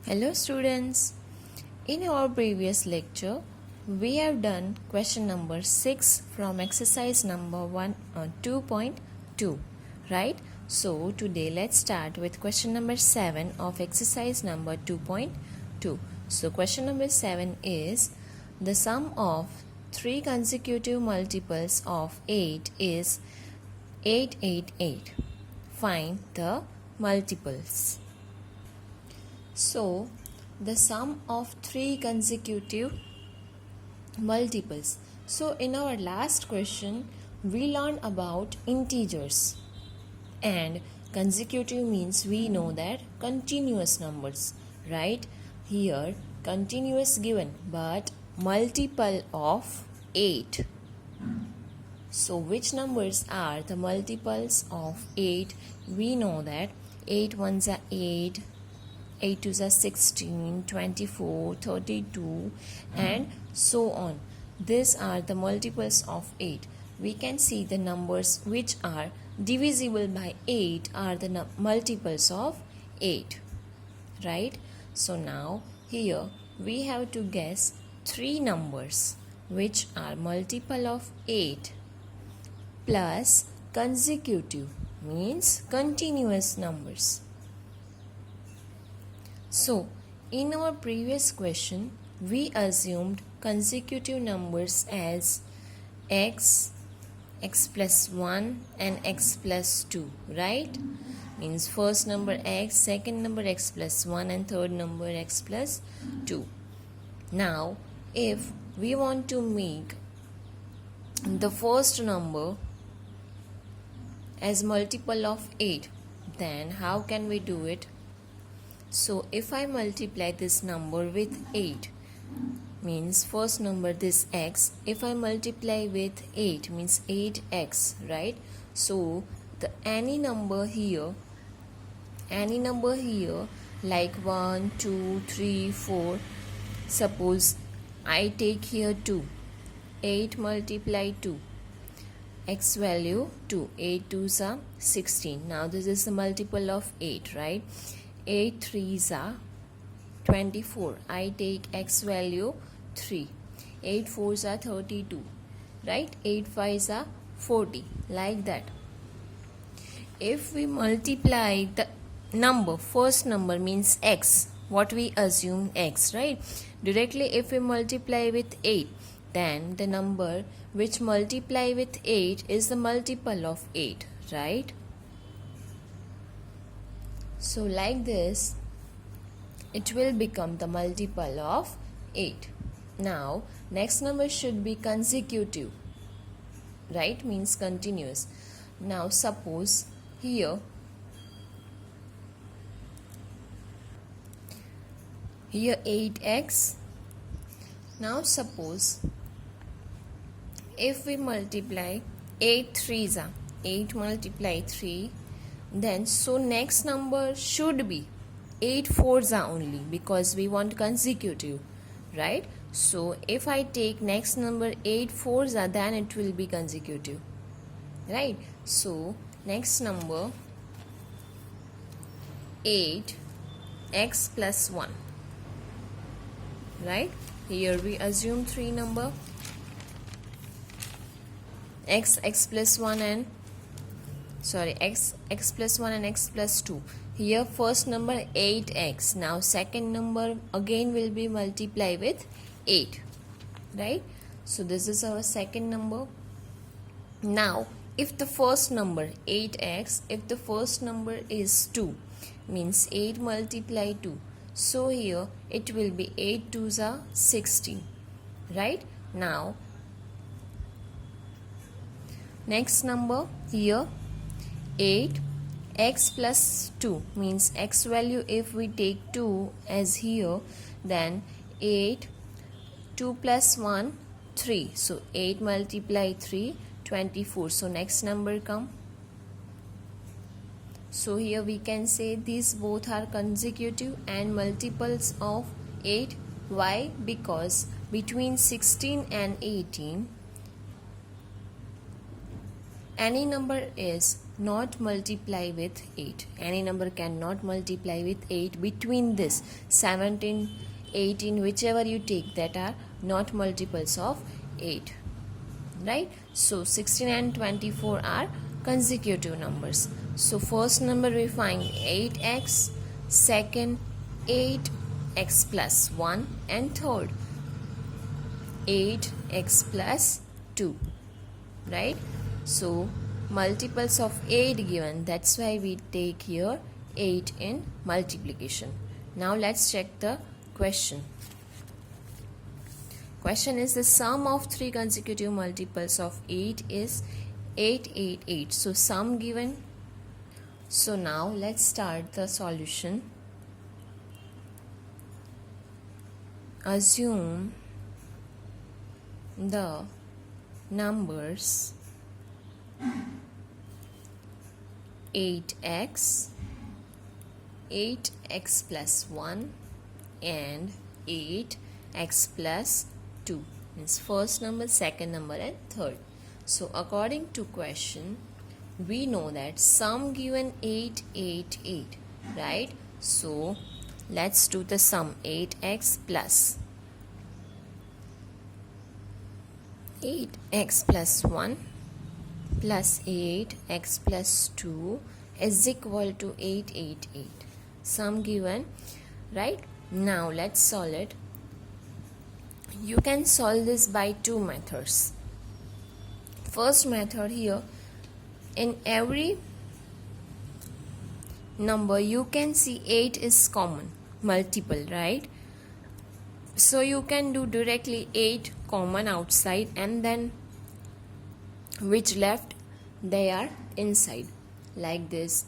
Hello students, in our previous lecture we have done question number 6 from exercise number 2.2, right? So today let's start with question number 7 of exercise number 2.2. So question number 7 is the sum of 3 consecutive multiples of 8 is 888. Find the multiples. So, the sum of 3 consecutive multiples. So, in our last question, we learned about integers. And consecutive means we know that continuous numbers, right? Here, continuous given, but multiple of 8. So, which numbers are the multiples of 8? We know that 8 ones are 8. 8 2s are 16, 24, 32 and so on. These are the multiples of 8. We can see the numbers which are divisible by 8 are the multiples of 8. Right? So now here we have to guess 3 numbers which are multiple of 8 plus consecutive means continuous numbers. So, in our previous question, we assumed consecutive numbers as x, x plus 1 and x plus 2, right? Means first number x, second number x plus 1 and third number x plus 2. Now, if we want to make the first number as multiple of 8, then how can we do it? So if I multiply this number with 8, means first number this x, if I multiply with 8 means 8x, right? So the any number here like 1, 2, 3, 4, suppose I take here 2, 8 multiply 2, x value 2, 8 2s are 16. Now this is the multiple of 8, right? 8 3s are 24. I take x value 3. 8 4s are 32. Right? 8 5s are 40. Like that. If we multiply the number, first number means x. What we assume x, right? Directly if we multiply with 8, then the number which multiply with 8 is the multiple of 8, right? So like this, it will become the multiple of 8. Now, next number should be consecutive, right? Means continuous. Now, suppose here 8x. Now, suppose if we multiply 8 3s are 8 multiply 3, then so next number should be 8 4s are only because we want consecutive, right? So if I take next number 8 4s are, then it will be consecutive, right? So next number 8 x plus 1, right? Here we assume 3 number x plus 1 and x plus 1 and x plus 2. Here first number 8x. Now second number again will be multiply with 8, right? So this is our second number. Now if the first number 8x, if the first number is 2, means 8 multiply 2. So here it will be 8 2s are 16, right? Now next number here 8 x plus 2 means x value if we take 2 as here, then 8 2 plus 1 3. So 8 multiply 3 24. So next number come. So here we can say these both are consecutive and multiples of 8. Why? Because between 16 and 18 any number is not multiply with 8. Any number cannot multiply with 8 between this 17, 18, whichever you take, that are not multiples of 8. Right? So 16 and 24 are consecutive numbers. So first number we find 8x, second 8x plus 1, and third 8x plus 2. Right? So multiples of 8 given, that's why we take here 8 in multiplication. Now let's check the question. Question is, the sum of 3 consecutive multiples of 8 is 888. So sum given. So now let's start the solution. Assume the numbers 8x, 8x plus 1, and 8x plus 2. Means first number, second number, and third. So according to question, we know that sum given 888, right? So let's do the sum. 8x plus 8x plus 1 plus 8x plus 2 is equal to 888. Sum given, right? Now let's solve it. You can solve this by two methods. First method, here in every number you can see 8 is common multiple, right? So you can do directly 8 common outside, and then which left they are inside, like this.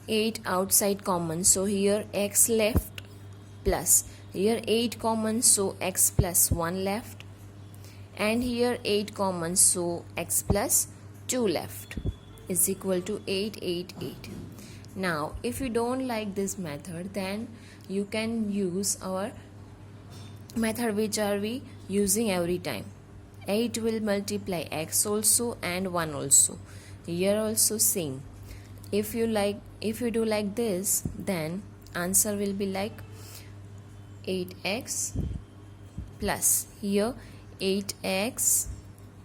8 outside common, so here x left, plus here 8 common, so x plus 1 left, and here 8 common, so x plus 2 left, is equal to 888. Now if you don't like this method, then you can use our method which are we using every time. 8 will multiply x also and 1 also. Here also same. If you do like this, then answer will be like 8x plus here 8x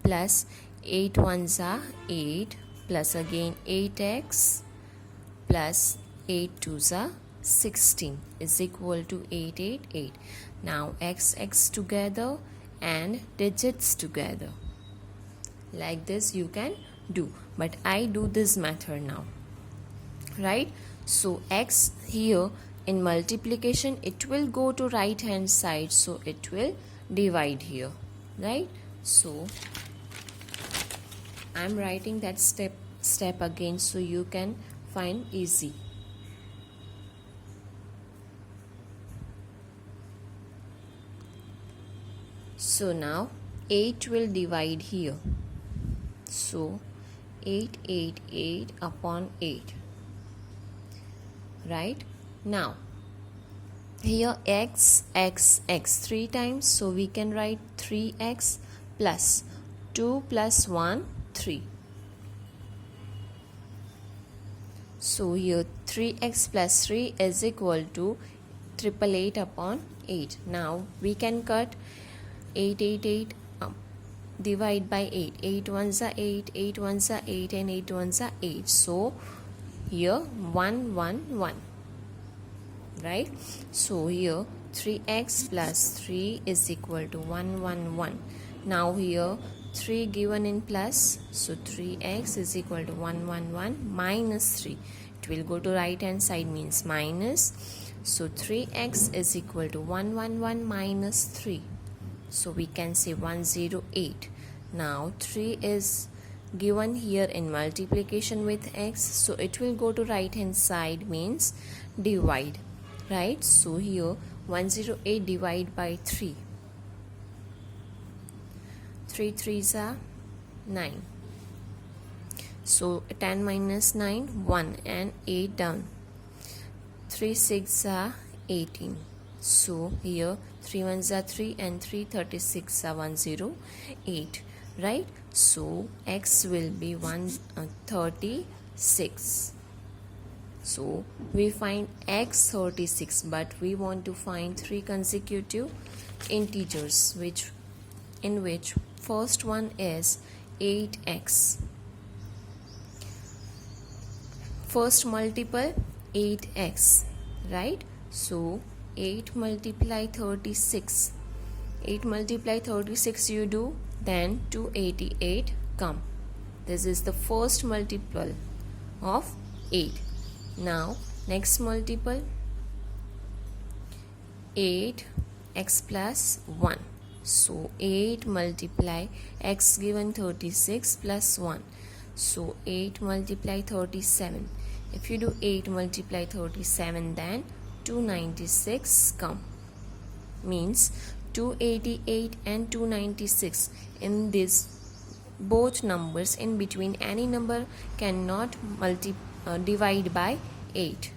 plus 8 ones are 8 plus again 8x plus 8 twos are 16 is equal to 888. Now x together and digits together, like this you can do, but I do this method now, right? So x here in multiplication, it will go to right hand side, so it will divide here, right? So I'm writing that step again so you can find easy. So now 8 will divide here, so 888 upon 8, right? Now here x 3 times, so we can write 3x plus 2 plus 1 3. So here 3x plus 3 is equal to 888 upon 8. Now we can cut 888 divide by 8. 8 ones are 8, 8 ones are 8, and 8 ones are 8. So here 1 1 1, right? So here 3x plus 3 is equal to 1 1 1. Now here 3 given in plus, so 3x is equal to 1 1 1 minus 3. It will go to right hand side, means minus. So 3x is equal to 1 1 1 minus 3. So we can say 108. Now 3 is given here in multiplication with x, so it will go to right hand side, means divide, right? So here 108 divide by 3. 3 3s are 9. So 10 minus 9, 1, and 8 down. 3 6 are 18. So here 3 1s are 3, and 3 36 are 108, right? So x will be 136. 6. So we find x 36, but we want to find 3 consecutive integers in which first one is 8x. First multiple 8x, right? So 8 multiply 36. 8 multiply 36 you do, then 288 come. This is the first multiple of 8. Now next multiple 8x plus 1. So 8 multiply x given 36 plus 1. So 8 multiply 37. If you do 8 multiply 37, then 296 come. Means 288 and 296. In this both numbers, in between any number cannot divide by 8.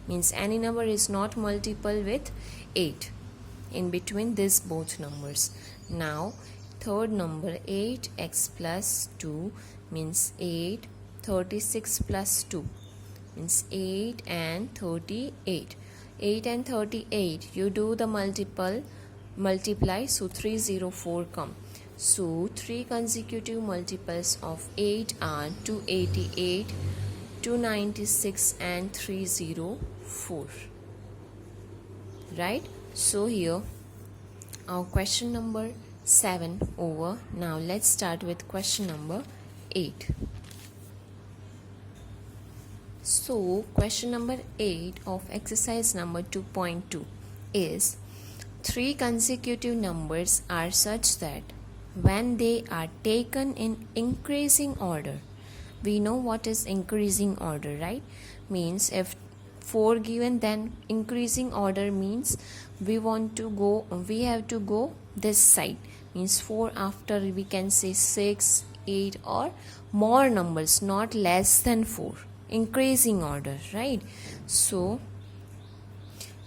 Means any number is not multiple with 8 in between these both numbers. Now third number 8x plus 2 means 8. 36 plus 2 means 8 and 38. 8 and 38 you do the multiply, so 304 come. So 3 consecutive multiples of 8 are 288, 296 and 304. Right? So here our question number 7 over. Now let's start with question number 8. So question number 8 of exercise number 2.2 is 3 consecutive numbers are such that when they are taken in increasing order. We know what is increasing order, right? Means if 4 given, then increasing order means we have to go this side. Means 4 after we can say 6, 8 or more numbers, not less than 4. Increasing order, right? So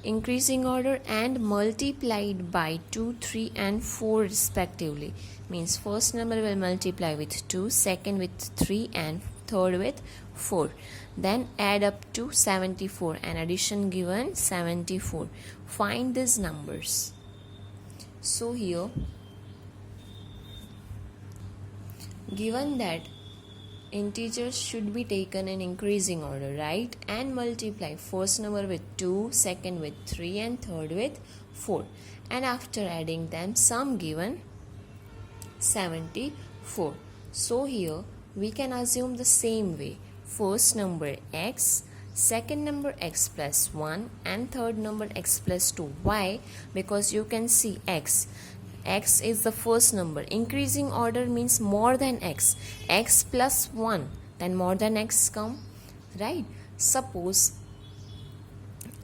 increasing order and multiplied by 2, 3 and 4 respectively. Means first number will multiply with 2, second with 3 and third with 4. Then add up to 74 and addition given 74. Find these numbers. So here given that integers should be taken in increasing order, right? And multiply first number with 2, second with 3 and third with 4. And after adding them, sum given 74. So here we can assume the same way. First number x, second number x plus 1 and third number x plus 2. Why? Because you can see x is the first number. Increasing order means more than x. X plus 1, then more than x come, right? Suppose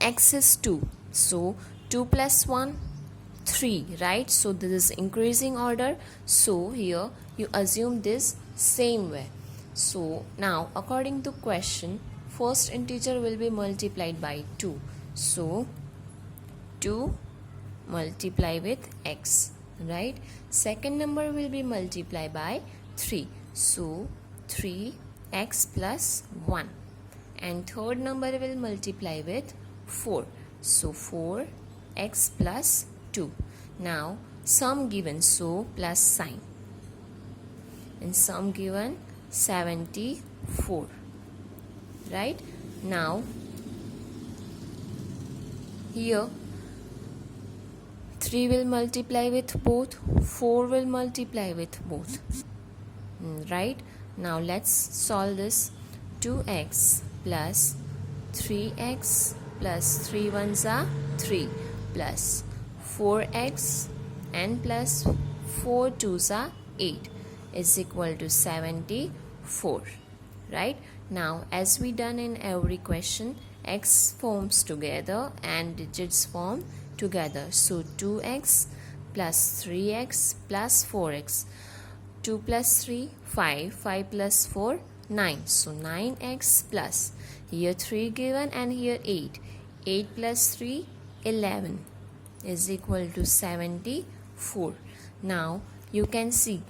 x is 2. So 2 plus 1, 3, right? So this is increasing order. So here you assume this same way. So now according to question, first integer will be multiplied by 2. So 2 multiply with x, right? Second number will be multiplied by 3. So 3x plus 1. And third number will multiply with 4. So 4x plus 2. Now sum given, so plus sign. And sum given 74. Right? Now here 3 will multiply with both, 4 will multiply with both. Right? Now let's solve this. 2x plus 3x plus 3 ones are 3 plus 4x and plus 4 twos are 8 is equal to 74. Right? Now as we done in every question, x forms together and digits form together. So 2x plus 3x plus 4x. 2 plus 3, 5. 5 plus 4, 9. So 9x plus. Here 3 given and here 8. 8 plus 3, 11 is equal to 74. Now you can see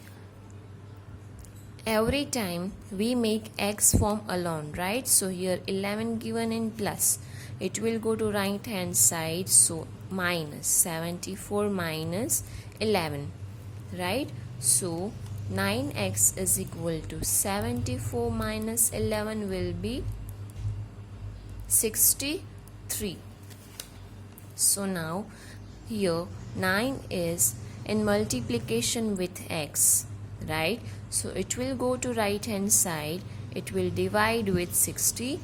every time we make x form alone, right? So here 11 given in plus, it will go to right hand side, so minus 74 minus 11, right? So 9x is equal to 74 minus 11 will be 63. So now here 9 is in multiplication with x, right? So it will go to right hand side, it will divide with 63.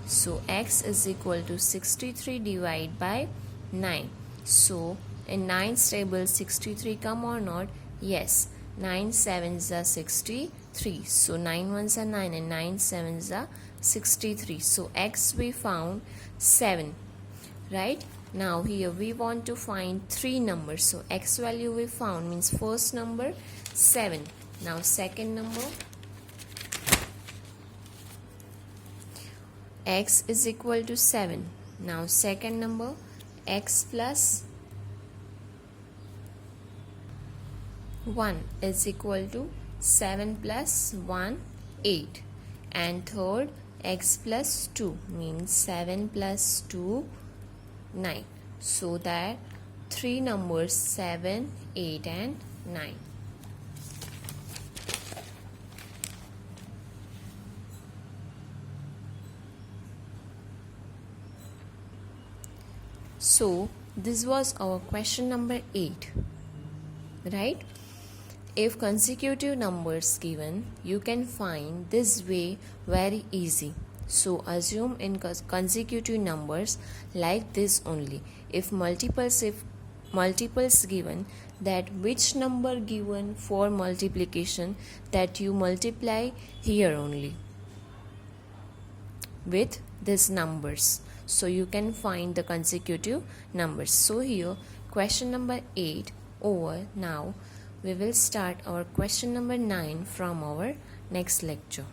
So x is equal to 63 divided by 9. So in 9's table 63 come or not? Yes. 9 sevens are 63. So 9 ones are 9 and 9 sevens are 63. So x we found 7, right? Now here we want to find 3 numbers. So x value we found means first number 7. Now second number, x is equal to 7. Now second number, x plus 1 is equal to 7 plus 1, 8. And third, x plus 2 means 7 plus 2, 9. So that 3 numbers 7, 8 and 9. So this was our question number 8, right? If consecutive numbers given, you can find this way very easy. So assume in consecutive numbers like this only. If multiples given, that which number given for multiplication, that you multiply here only with these numbers. So you can find the consecutive numbers. So here question number 8 over. Now we will start our question number 9 from our next lecture.